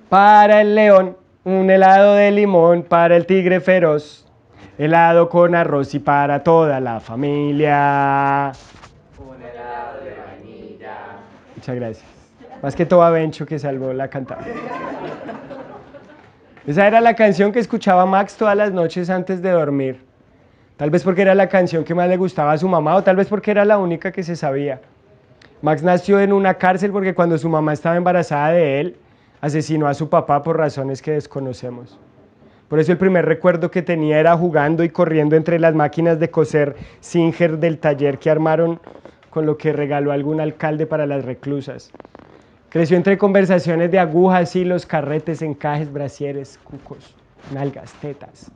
Para el león, un helado de limón. Para el tigre feroz, helado con arroz. Y para toda la familia, Un helado de vainilla. muchas gracias. Más que todo a Bencho que salvó la cantada. Esa era la canción que escuchaba Max todas las noches antes de dormir. Tal vez porque era la canción que más le gustaba a su mamá o tal vez porque era la única que se sabía. Max nació en una cárcel porque cuando su mamá estaba embarazada de él, asesinó a su papá por razones que desconocemos. Por eso el primer recuerdo que tenía era jugando y corriendo entre las máquinas de coser Singer del taller que armaron con lo que regaló algún alcalde para las reclusas. Creció entre conversaciones de agujas, hilos, carretes, encajes, brasieres, cucos, nalgas, tetas.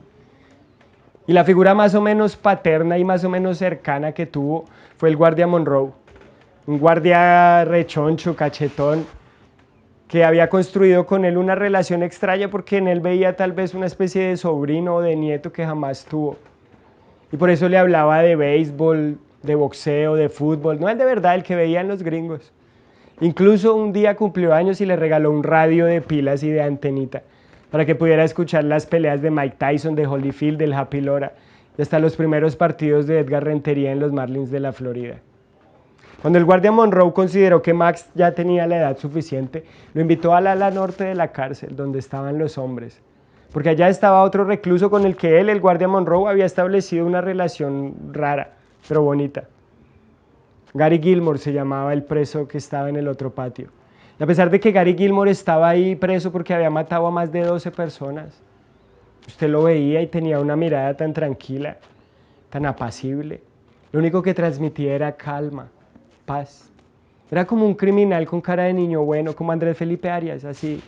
Y la figura más o menos paterna y más o menos cercana que tuvo fue el guardia Monroe. Un guardia rechoncho, cachetón, que había construido con él una relación extraña porque en él veía tal vez una especie de sobrino o de nieto que jamás tuvo. Y por eso le hablaba de béisbol, de boxeo, de fútbol, no el de verdad, el que veían los gringos. Incluso un día cumplió años y le regaló un radio de pilas y de antenita para que pudiera escuchar las peleas de Mike Tyson, de Holyfield, del Happy Lora y hasta los primeros partidos de Edgar Rentería en los Marlins de la Florida. Cuando el guardia Monroe consideró que Max ya tenía la edad suficiente, lo invitó al ala norte de la cárcel, donde estaban los hombres. Porque allá estaba otro recluso con el que él, el guardia Monroe, había establecido una relación rara, pero bonita. Gary Gilmore se llamaba el preso que estaba en el otro patio. Y a pesar de que Gary Gilmore estaba ahí preso porque había matado a más de 12 personas, usted lo veía y tenía una mirada tan tranquila, tan apacible. Lo único que transmitía era calma, paz. Era como un criminal con cara de niño bueno, como Andrés Felipe Arias, así.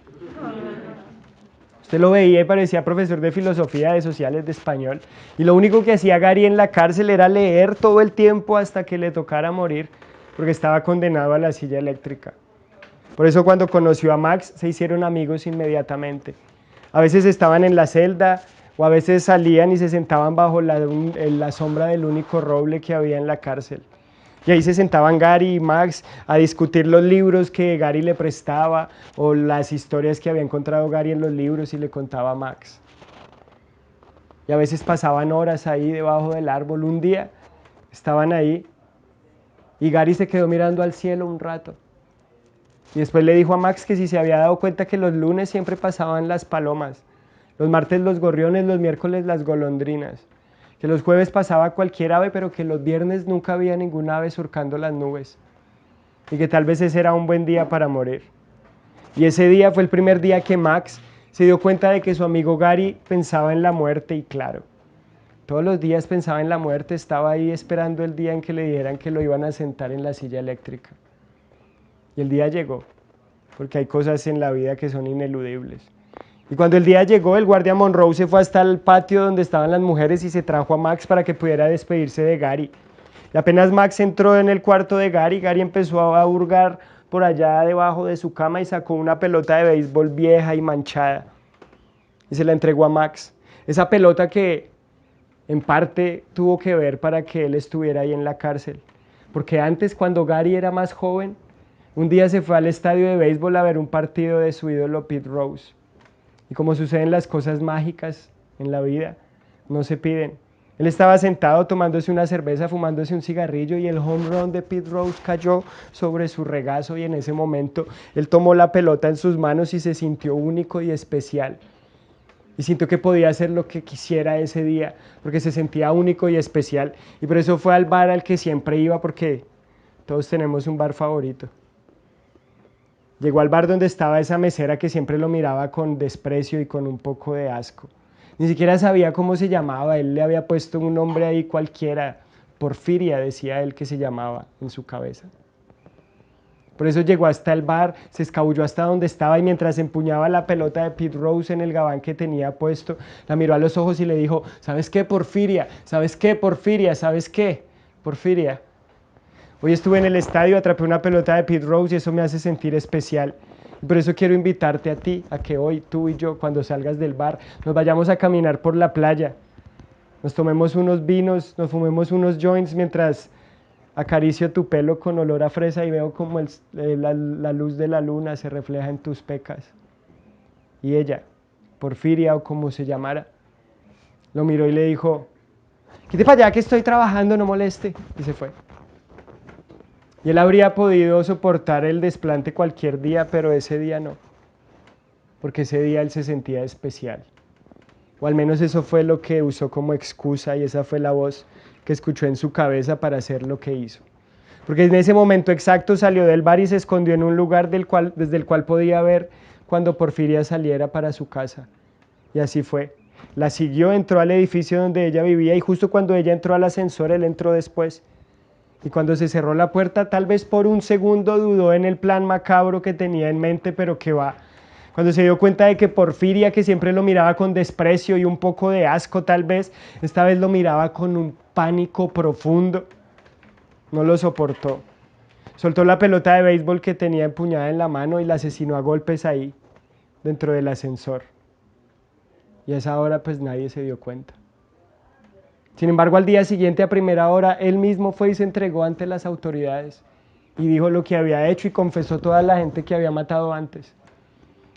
Usted lo veía y parecía profesor de filosofía, de sociales, de español. Y lo único que hacía Gary en la cárcel era leer todo el tiempo hasta que le tocara morir, porque estaba condenado a la silla eléctrica. Por eso cuando conoció a Max se hicieron amigos inmediatamente. A veces estaban en la celda o a veces salían y se sentaban bajo la sombra del único roble que había en la cárcel. Y ahí se sentaban Gary y Max a discutir los libros que Gary le prestaba o las historias que había encontrado Gary en los libros y le contaba a Max. Y a veces pasaban horas ahí debajo del árbol. Un día estaban ahí y Gary se quedó mirando al cielo un rato. Y después le dijo a Max que si se había dado cuenta que los lunes siempre pasaban las palomas, los martes los gorriones, los miércoles las golondrinas, que los jueves pasaba cualquier ave, pero que los viernes nunca había ningún ave surcando las nubes, y que tal vez ese era un buen día para morir. Y ese día fue el primer día que Max se dio cuenta de que su amigo Gary pensaba en la muerte, y claro, todos los días pensaba en la muerte, estaba ahí esperando el día en que le dijeran que lo iban a sentar en la silla eléctrica. Y el día llegó, porque hay cosas en la vida que son ineludibles. Y cuando el día llegó, el guardia Monroe se fue hasta el patio donde estaban las mujeres y se trajo a Max para que pudiera despedirse de Gary. Y apenas Max entró en el cuarto de Gary, Gary empezó a hurgar por allá debajo de su cama y sacó una pelota de béisbol vieja y manchada. Y se la entregó a Max. Esa pelota que en parte tuvo que ver para que él estuviera ahí en la cárcel. Porque antes, cuando Gary era más joven, un día se fue al estadio de béisbol a ver un partido de su ídolo Pete Rose. Y como suceden las cosas mágicas en la vida, no se piden. Él estaba sentado tomándose una cerveza, fumándose un cigarrillo y el home run de Pete Rose cayó sobre su regazo y en ese momento él tomó la pelota en sus manos y se sintió único y especial. Y sintió que podía hacer lo que quisiera ese día, porque se sentía único y especial. Y por eso fue al bar al que siempre iba, porque todos tenemos un bar favorito. Llegó al bar donde estaba esa mesera que siempre lo miraba con desprecio y con un poco de asco. Ni siquiera sabía cómo se llamaba, él le había puesto un nombre ahí cualquiera, Porfiria decía él que se llamaba en su cabeza. Por eso llegó hasta el bar, se escabulló hasta donde estaba y mientras empuñaba la pelota de Pete Rose en el gabán que tenía puesto, la miró a los ojos y le dijo, ¿sabes qué, Porfiria? ¿Sabes qué, Porfiria? ¿Sabes qué, Porfiria? Hoy estuve en el estadio, atrapé una pelota de Pete Rose y eso me hace sentir especial. Y por eso quiero invitarte a ti, a que hoy tú y yo, cuando salgas del bar, nos vayamos a caminar por la playa. Nos tomemos unos vinos, nos fumemos unos joints mientras acaricio tu pelo con olor a fresa y veo como la luz de la luna se refleja en tus pecas. Y ella, Porfiria o como se llamara, lo miró y le dijo, quite para allá que estoy trabajando, no moleste. Y se fue. Y él habría podido soportar el desplante cualquier día, pero ese día no. Porque ese día él se sentía especial. O al menos eso fue lo que usó como excusa y esa fue la voz que escuchó en su cabeza para hacer lo que hizo. Porque en ese momento exacto salió del bar y se escondió en un lugar desde el cual podía ver cuando Porfiria saliera para su casa. Y así fue. La siguió, entró al edificio donde ella vivía y justo cuando ella entró al ascensor, él entró después. Y cuando se cerró la puerta, tal vez por un segundo dudó en el plan macabro que tenía en mente, pero que va. Cuando se dio cuenta de que Porfiria, que siempre lo miraba con desprecio y un poco de asco tal vez, esta vez lo miraba con un pánico profundo. No lo soportó. Soltó la pelota de béisbol que tenía empuñada en la mano y la asesinó a golpes ahí, dentro del ascensor. Y a esa hora pues nadie se dio cuenta. Sin embargo, al día siguiente a primera hora, él mismo fue y se entregó ante las autoridades y dijo lo que había hecho y confesó toda la gente que había matado antes.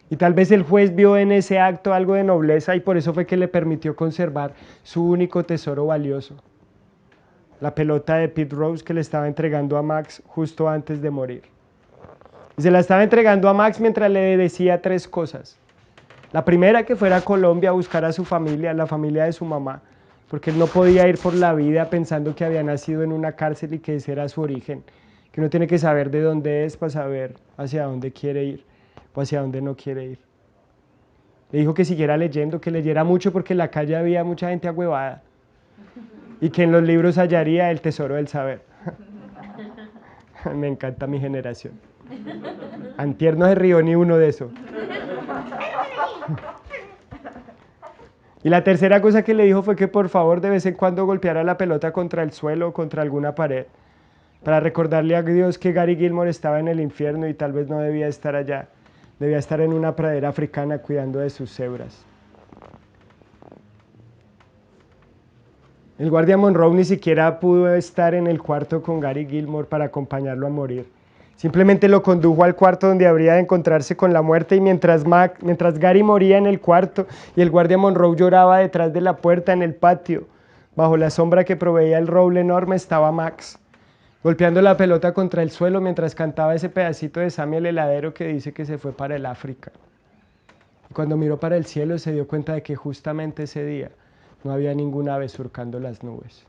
Y tal vez el juez vio en ese acto algo de nobleza y por eso fue que le permitió conservar su único tesoro valioso, la pelota de Pete Rose que le estaba entregando a Max justo antes de morir. Y se la estaba entregando a Max mientras le decía tres cosas. La primera, que fuera a Colombia a buscar a su familia, la familia de su mamá, porque él no podía ir por la vida pensando que había nacido en una cárcel y que ese era su origen, que uno tiene que saber de dónde es para saber hacia dónde quiere ir o hacia dónde no quiere ir. Le dijo que siguiera leyendo, que leyera mucho porque en la calle había mucha gente agüevada y que en los libros hallaría el tesoro del saber. Me encanta mi generación. Antier no se rió ni uno de eso. Y la tercera cosa que le dijo fue que por favor de vez en cuando golpeara la pelota contra el suelo o contra alguna pared para recordarle a Dios que Gary Gilmore estaba en el infierno y tal vez no debía estar allá, debía estar en una pradera africana cuidando de sus cebras. El guardia Monroe ni siquiera pudo estar en el cuarto con Gary Gilmore para acompañarlo a morir. Simplemente lo condujo al cuarto donde habría de encontrarse con la muerte y mientras Gary moría en el cuarto y el guardia Monroe lloraba detrás de la puerta en el patio, bajo la sombra que proveía el roble enorme estaba Max, golpeando la pelota contra el suelo mientras cantaba ese pedacito de Sammy el heladero que dice que se fue para el África. Y cuando miró para el cielo se dio cuenta de que justamente ese día no había ningún ave surcando las nubes.